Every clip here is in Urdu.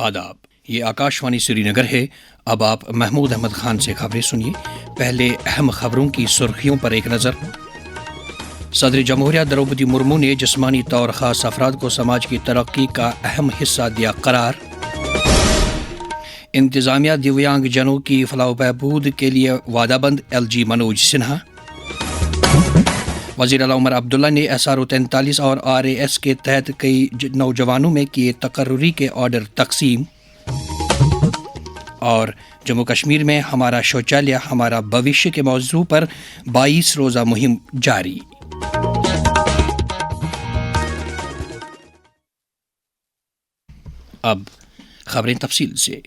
آداب، یہ آکاشوانی سری نگر ہے۔ اب آپ محمود احمد خان سے خبریں سنیے۔ پہلے اہم خبروں کی سرخیوں پر ایک نظر۔ صدر جمہوریہ دروپدی مرمو نے جسمانی طور خاص افراد کو سماج کی ترقی کا اہم حصہ دیا قرار۔ انتظامیہ دیویانگ جنوں کی فلاح و بہبود کے لیے وعدہ بند، LG منوج سنہا۔ وزیر اعلیٰ عمر عبداللہ نے SRO 43 اور RAS کے تحت کئی نوجوانوں میں کیے تقرری کے آرڈر تقسیم۔ اور جموں کشمیر میں ہمارا شوچالیہ ہمارا بھوشیہ کے موضوع پر 22 روزہ مہم جاری۔ اب خبریں تفصیل سے۔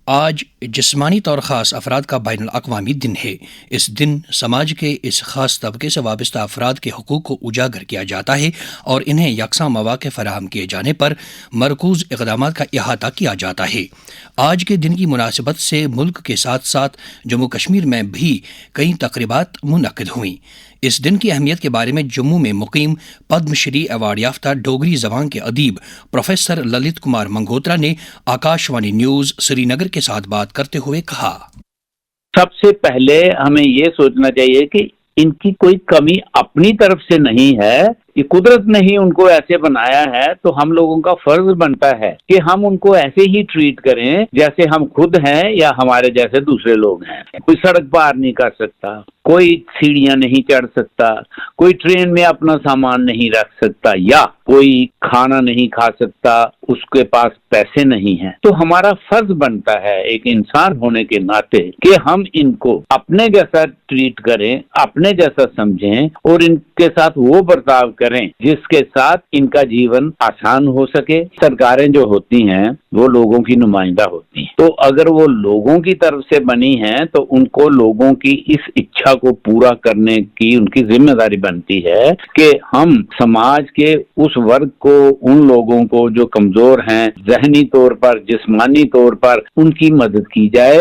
آج جسمانی طور خاص افراد کا بین الاقوامی دن ہے۔ اس دن سماج کے اس خاص طبقے سے وابستہ افراد کے حقوق کو اجاگر کیا جاتا ہے اور انہیں یکساں مواقع فراہم کیے جانے پر مرکوز اقدامات کا احاطہ کیا جاتا ہے۔ آج کے دن کی مناسبت سے ملک کے ساتھ ساتھ جموں کشمیر میں بھی کئی تقریبات منعقد ہوئیں۔ اس دن کی اہمیت کے بارے میں جموں میں مقیم پدم شری ایوارڈ یافتہ ڈوگری زبان کے ادیب پروفیسر للت کمار منگوترا نے آکاشوانی نیوز سری نگر کے ساتھ بات کرتے ہوئے کہا، سب سے پہلے ہمیں یہ سوچنا چاہیے کہ ان کی کوئی کمی اپنی طرف سے نہیں ہے، یہ قدرت نے ہی ان کو ایسے بنایا ہے، تو ہم لوگوں کا فرض بنتا ہے کہ ہم ان کو ایسے ہی ٹریٹ کریں جیسے ہم خود ہیں یا ہمارے جیسے دوسرے لوگ ہیں۔ کوئی سڑک پار نہیں کر سکتا، کوئی سیڑھیاں نہیں چڑھ سکتا، کوئی ٹرین میں اپنا سامان نہیں رکھ سکتا، یا کوئی کھانا نہیں کھا سکتا، اس کے پاس پیسے نہیں ہیں۔ تو ہمارا فرض بنتا ہے ایک انسان ہونے کے ناطے کہ ہم ان کو اپنے جیسا ٹریٹ کریں، اپنے جیسا سمجھیں اور ان کے ساتھ وہ برتاؤ کریں جس کے ساتھ ان کا جیون آسان ہو سکے۔ سرکاریں جو ہوتی ہیں وہ لوگوں کی نمائندہ ہوتی ہیں، تو اگر وہ لوگوں کی طرف سے بنی ہیں تو ان کو لوگوں کی اس اچھا کو پورا کرنے کی ان کی ذمہ داری بنتی ہے کہ ہم سماج کے اس ورگ کو، ان لوگوں کو جو کمزور ہیں ذہنی طور پر، جسمانی طور پر، ان کی مدد کی جائے۔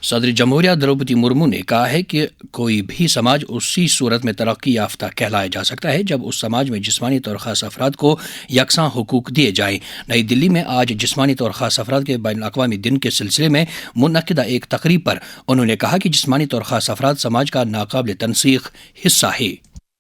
صدر جمہوریہ دروپدی مرمو نے کہا ہے کہ کوئی بھی سماج اسی صورت میں ترقی یافتہ کہلایا جا سکتا ہے جب اس سماج میں جسمانی طور خاص افراد کو یکساں حقوق دیے جائیں۔ نئی دلی میں آج جسمانی طور خاص افراد کے بین الاقوامی دن کے سلسلے میں منعقدہ ایک تقریب پر انہوں نے کہا کہ جسمانی طور خاص افراد سماج کا ناقابل تنسیق حصہ ہے۔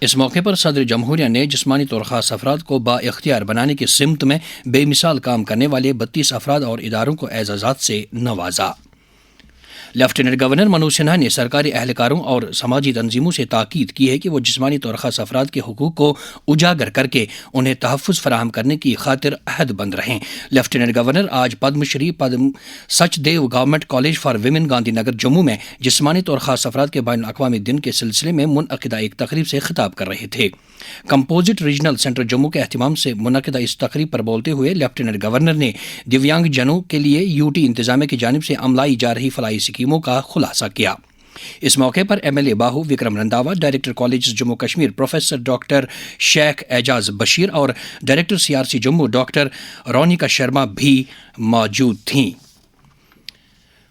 اس موقع پر صدر جمہوریہ نے جسمانی طور خاص افراد کو با اختیار بنانے کی سمت میں بے مثال کام کرنے والے 32 افراد اور اداروں کو اعزازات سے نوازا۔ لیفٹیننٹ گورنر منوج سنہا نے سرکاری اہلکاروں اور سماجی تنظیموں سے تاکید کی ہے کہ وہ جسمانی طور خاص افراد کے حقوق کو اجاگر کر کے انہیں تحفظ فراہم کرنے کی خاطر عہد بند رہیں۔ لیفٹیننٹ گورنر آج Padma Shri Padma Sachdev government college for women Gandhi Nagar Jammu میں جسمانی طور خاص افراد کے بین الاقوامی دن کے سلسلے میں منعقدہ ایک تقریب سے خطاب کر رہے تھے۔ کمپوزٹ ریجنل سینٹر جموں کے اہتمام سے منعقدہ اس تقریب پر بولتے ہوئے لیفٹیننٹ گورنر نے دیویانگ جنوں کے لیے UT انتظامیہ کی جانب سے عملائی جا رہی فلاحی اسکیموں کا خلاصہ کیا۔ اس موقع پر MLA Bahu Vikram Randhawa, director college Jammu Kashmir professor doctor Sheikh Ijaz Bashir اور director CRC Jammu doctor Ronika Sharma بھی موجود تھیں۔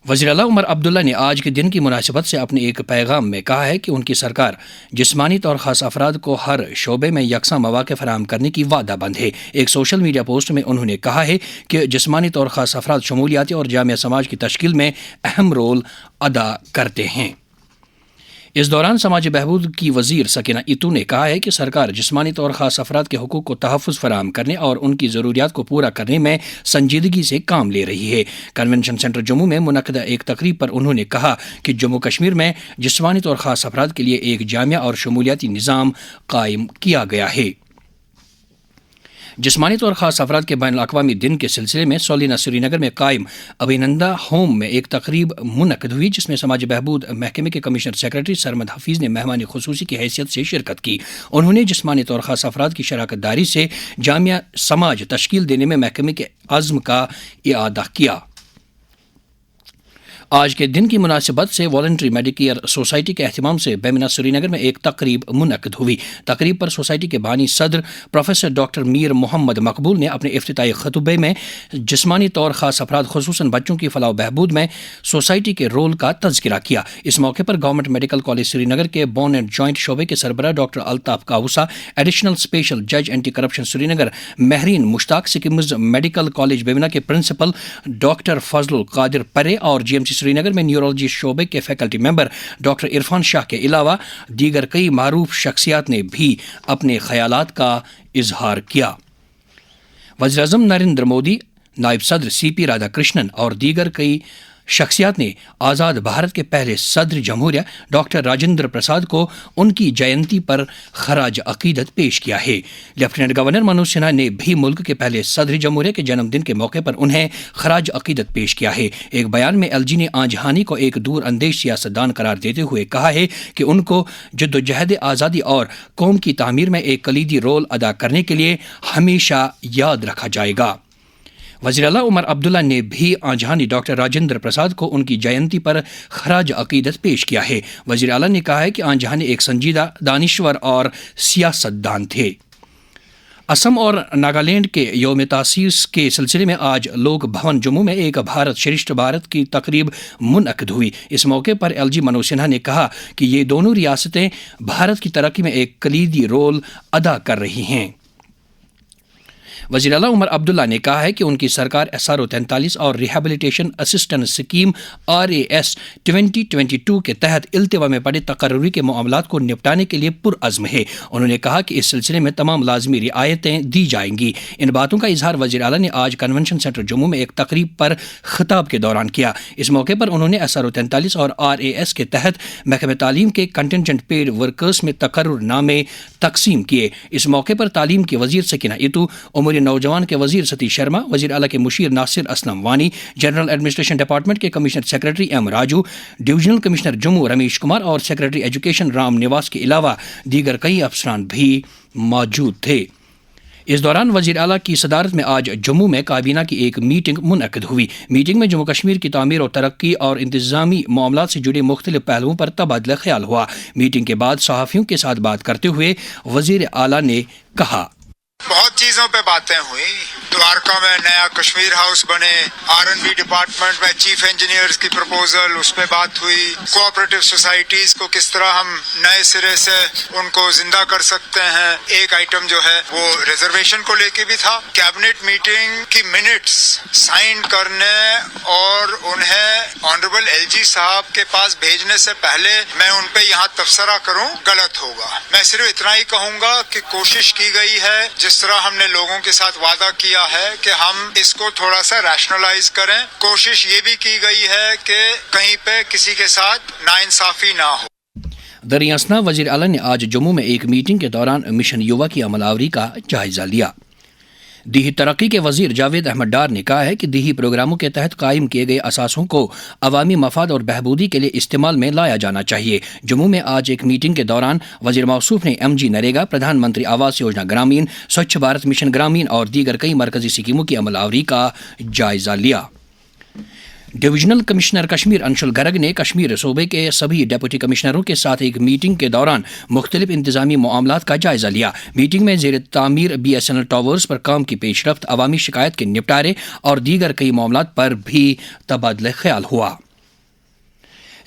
وزیر اعلیٰ عمر عبداللہ نے آج کے دن کی مناسبت سے اپنے ایک پیغام میں کہا ہے کہ ان کی سرکار جسمانی طور خاص افراد کو ہر شعبے میں یکساں مواقع فراہم کرنے کی وعدہ بند ہے۔ ایک سوشل میڈیا پوسٹ میں انہوں نے کہا ہے کہ جسمانی طور خاص افراد شمولیاتی اور جامع سماج کی تشکیل میں اہم رول ادا کرتے ہیں۔ اس دوران سماجی بہبود کی وزیر سکینہ اتو نے کہا ہے کہ سرکار جسمانی طور خاص افراد کے حقوق کو تحفظ فراہم کرنے اور ان کی ضروریات کو پورا کرنے میں سنجیدگی سے کام لے رہی ہے۔ کنونشن سینٹر جموں میں منعقدہ ایک تقریب پر انہوں نے کہا کہ جموں کشمیر میں جسمانی طور خاص افراد کے لیے ایک جامع اور شمولیاتی نظام قائم کیا گیا ہے۔ جسمانی طور خاص افراد کے بین الاقوامی دن کے سلسلے میں سولینا سری نگر میں قائم ابھینندا ہوم میں ایک تقریب منعقد ہوئی جس میں سماجی بہبود محکمے کے کمشنر سیکرٹری سرمد حفیظ نے مہمان خصوصی کی حیثیت سے شرکت کی۔ انہوں نے جسمانی طور خاص افراد کی شراکت داری سے جامع سماج تشکیل دینے میں محکمے کے عزم کا اعادہ کیا۔ آج کے دن کی مناسبت سے والنٹری میڈیکیئر سوسائٹی کے اہتمام سے بیمنا سری نگر میں ایک تقریب منعقد ہوئی. تقریب پر سوسائٹی کے بانی صدر پروفیسر ڈاکٹر میر محمد مقبول نے اپنے افتتاحی خطبے میں جسمانی طور خاص افراد خصوصاً بچوں کی فلاح و بہبود میں سوسائٹی کے رول کا تذکرہ کیا. اس موقع پر گورنمنٹ میڈیکل کالج سری نگر کے بون اینڈ جوائنٹ شعبے کے سربراہ ڈاکٹر الطاف کاوسا، ایڈیشنل اسپیشل جج اینٹی کرپشن سری نگر مہرین مشتاق، سکمز میڈیکل کالج بیمنا کے پرنسپل ڈاکٹر فضل القادر پرے اور جی ایم سی سری نگر میں نیورولوجی شعبے کے فیکلٹی ممبر ڈاکٹر عرفان شاہ کے علاوہ دیگر کئی معروف شخصیات نے بھی اپنے خیالات کا اظہار کیا. وزیر اعظم نریندر مودی، نائب صدر سی پی رادھا کرشنن اور دیگر کئی شخصیات نے آزاد بھارت کے پہلے صدر جمہوریہ ڈاکٹر راجندر پرساد کو ان کی جینتی پر خراج عقیدت پیش کیا ہے. لیفٹیننٹ گورنر منوج سنہا نے بھی ملک کے پہلے صدر جمہوریہ کے جنم دن کے موقع پر انہیں خراج عقیدت پیش کیا ہے. ایک بیان میں ایل جی نے آنجہانی کو ایک دور اندیش سیاستدان قرار دیتے ہوئے کہا ہے کہ ان کو جدوجہد آزادی اور قوم کی تعمیر میں ایک کلیدی رول ادا کرنے کے لیے ہمیشہ یاد رکھا جائے گا. وزیر اعلیٰ عمر عبداللہ نے بھی آنجہانی ڈاکٹر راجندر پرساد کو ان کی جینتی پر خراج عقیدت پیش کیا ہے. وزیر اعلیٰ نے کہا ہے کہ آنجہانی ایک سنجیدہ، دانشور اور سیاستدان تھے. اسم اور ناگالینڈ کے یوم تاسیس کے سلسلے میں آج لوک بھون جموں میں ایک بھارت شریشٹھ بھارت کی تقریب منعقد ہوئی. اس موقع پر ایل جی منوج سنہا نے کہا کہ یہ دونوں ریاستیں بھارت کی ترقی میں ایک کلیدی رول ادا کر رہی ہیں. وزیر اعلیٰ عمر عبداللہ نے کہا ہے کہ ان کی سرکار SRO 43 اور ریہیبلیٹیشن اسسٹنس اسکیم RAS 2022 کے تحت التوا میں پڑے تقرری کے معاملات کو نپٹانے کے لیے پرعزم ہے. انہوں نے کہا کہ اس سلسلے میں تمام لازمی رعایتیں دی جائیں گی. ان باتوں کا اظہار وزیر اعلیٰ نے آج کنونشن سینٹر جموں میں ایک تقریب پر خطاب کے دوران کیا. اس موقع پر انہوں نے SRO 43 اور RAS کے تحت محکمہ تعلیم کے کنٹینجنٹ پیڈ ورکرز میں تقرر نامے تقسیم کیے. اس موقع پر تعلیم کی وزیر سکینہ اتو، امور نوجوان کے وزیر ستیش شرما، وزیر اعلیٰ کے مشیر Nasir Aslam Wani, general administration department کے commissioner secretary M Raju, divisional commissioner Jammu Ramesh Kumar اور سیکرٹری ایجوکیشن رام نواس کے علاوہ دیگر کئی افسران بھی موجود تھے. اس دوران وزیر اعلیٰ کی صدارت میں آج جموں میں کابینہ کی ایک میٹنگ منعقد ہوئی. میٹنگ میں جموں کشمیر کی تعمیر و ترقی اور انتظامی معاملات سے جڑے مختلف پہلوؤں پر تبادلہ خیال ہوا. میٹنگ کے بعد صحافیوں کے ساتھ بات کرتے ہوئے وزیر اعلیٰ نے کہا، بہت چیزوں پہ باتیں ہوئی. دوارکا میں نیا کشمیر ہاؤس بنے، R&B ڈپارٹمنٹ میں چیف انجینئرز کی پروپوزل، اس پہ بات ہوئی. کوآپریٹو سوسائٹیز کو کس طرح ہم نئے سرے سے ان کو زندہ کر سکتے ہیں. ایک آئٹم جو ہے وہ ریزرویشن کو لے کے بھی تھا. کیبنٹ میٹنگ کی منٹس سائن کرنے اور انہیں آنریبل LG صاحب کے پاس بھیجنے سے پہلے میں ان پہ یہاں تبصرہ کروں غلط ہوگا. میں صرف اتنا ہی کہوں گا کہ کوشش کی گئی ہے، جس طرح ہم نے لوگوں کے ساتھ وعدہ کیا ہے کہ ہم اس کو تھوڑا سا ریشنلائز کریں. کوشش یہ بھی کی گئی ہے کہ کہیں پہ کسی کے ساتھ ناانصافی نہ ہو. دریں اثنا وزیر اعلیٰ نے آج جموں میں ایک میٹنگ کے دوران مشن یووا کی عمل آوری کا جائزہ لیا. دیہی ترقی کے وزیر جاوید احمد ڈار نے کہا ہے کہ دیہی پروگراموں کے تحت قائم کیے گئے اثاثوں کو عوامی مفاد اور بہبودی کے لیے استعمال میں لایا جانا چاہیے. جموں میں آج ایک میٹنگ کے دوران وزیر موصوف نے MG نریگا، پردھان منتری آواس یوجنا گرامین، سوچھ بھارت مشن گرامین اور دیگر کئی مرکزی اسکیموں کی عمل آوری کا جائزہ لیا. ڈویژنل کمشنر کشمیر انشل گرگ نے کشمیر صوبے کے سبھی ڈپٹی کمشنروں کے ساتھ ایک میٹنگ کے دوران مختلف انتظامی معاملات کا جائزہ لیا. میٹنگ میں زیر تعمیر BSNL ٹاورز پر کام کی پیش رفت، عوامی شکایت کے نپٹارے اور دیگر کئی معاملات پر بھی تبادلہ خیال ہوا.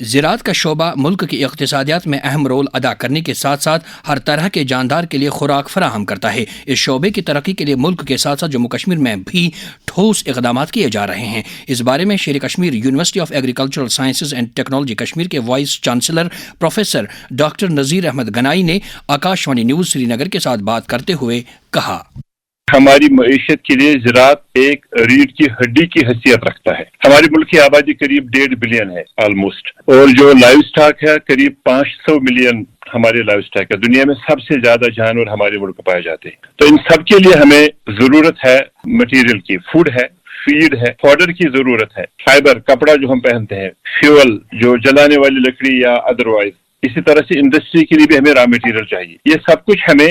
زراعت کا شعبہ ملک کی اقتصادیات میں اہم رول ادا کرنے کے ساتھ ساتھ ہر طرح کے جاندار کے لیے خوراک فراہم کرتا ہے. اس شعبے کی ترقی کے لیے ملک کے ساتھ ساتھ جموں کشمیر میں بھی ٹھوس اقدامات کیے جا رہے ہیں. اس بارے میں Sher Kashmir university of agricultural sciences and technology Kashmir کے vice chancellor professor doctor Nazir Ahmad Ganai نے آکاشوانی نیوز سری نگر کے ساتھ بات کرتے ہوئے کہا، ہماری معیشت کے لیے زراعت ایک ریڑھ کی ہڈی کی حیثیت رکھتا ہے. ہمارے ملک کی آبادی قریب 1.5 بلین ہے آلموسٹ، اور جو لائیو سٹاک ہے قریب 500 ملین ہمارے لائیو سٹاک ہے. دنیا میں سب سے زیادہ جانور ہمارے ملک میں پائے جاتے ہیں. تو ان سب کے لیے ہمیں ضرورت ہے مٹیریل کی. فوڈ ہے، فیڈ ہے، فوڈر کی ضرورت ہے، فائبر کپڑا جو ہم پہنتے ہیں، فیول جو جلانے والی لکڑی یا ادروائز. اسی طرح سے انڈسٹری کے لیے بھی ہمیں را مٹیریل چاہیے. یہ سب کچھ ہمیں